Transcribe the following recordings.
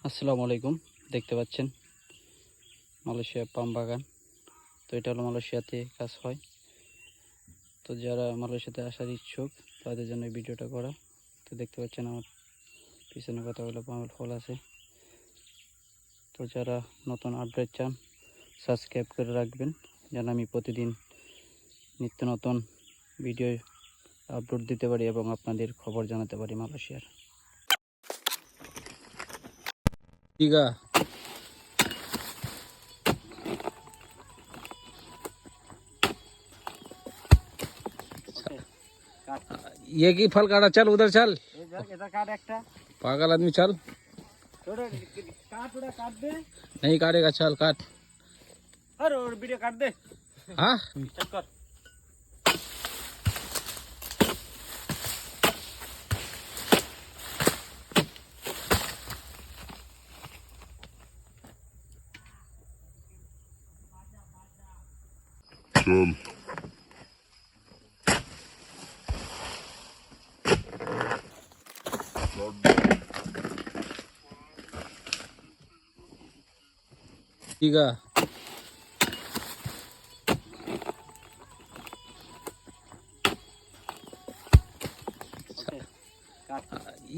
আসসালামু আলাইকুম। দেখতে পাচ্ছেন মালয়েশিয়া পাম বাগান। তো এটা হলো মালয়েশিয়াতে কাজ হয়। তো যারা মালয়েশিয়াতে আসার ইচ্ছুক তাদের জন্য এই ভিডিওটা করা। তো দেখতে পাচ্ছেন আমার পিছনে কতগুলো পামের ফল আছে। তো যারা নতুন আপডেট চান সাবস্ক্রাইব করে রাখবেন, যেন আমি প্রতিদিন নিত্য নতুন ভিডিও আপলোড দিতে পারি এবং আপনাদের খবর জানাতে পারি মালয়েশিয়ার। Tiga. ये की फल काटा, चल उधर चल। इधर काट একটা पागल आदमी चल। थोड़ा काट दे। नहीं काटेगा, चल काट। अरे और वीडियो काट दे। हाँ चल कर। चल tiga.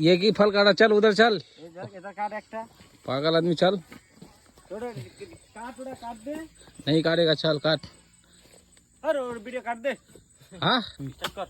ये की फल काटा, चल उधर चल। इधर काट একটা पागल आदमी चल। थोड़ा काट दे। नहीं काटेगा, चल काट। अरे और वीडियो काट दे। हाँ चल कर।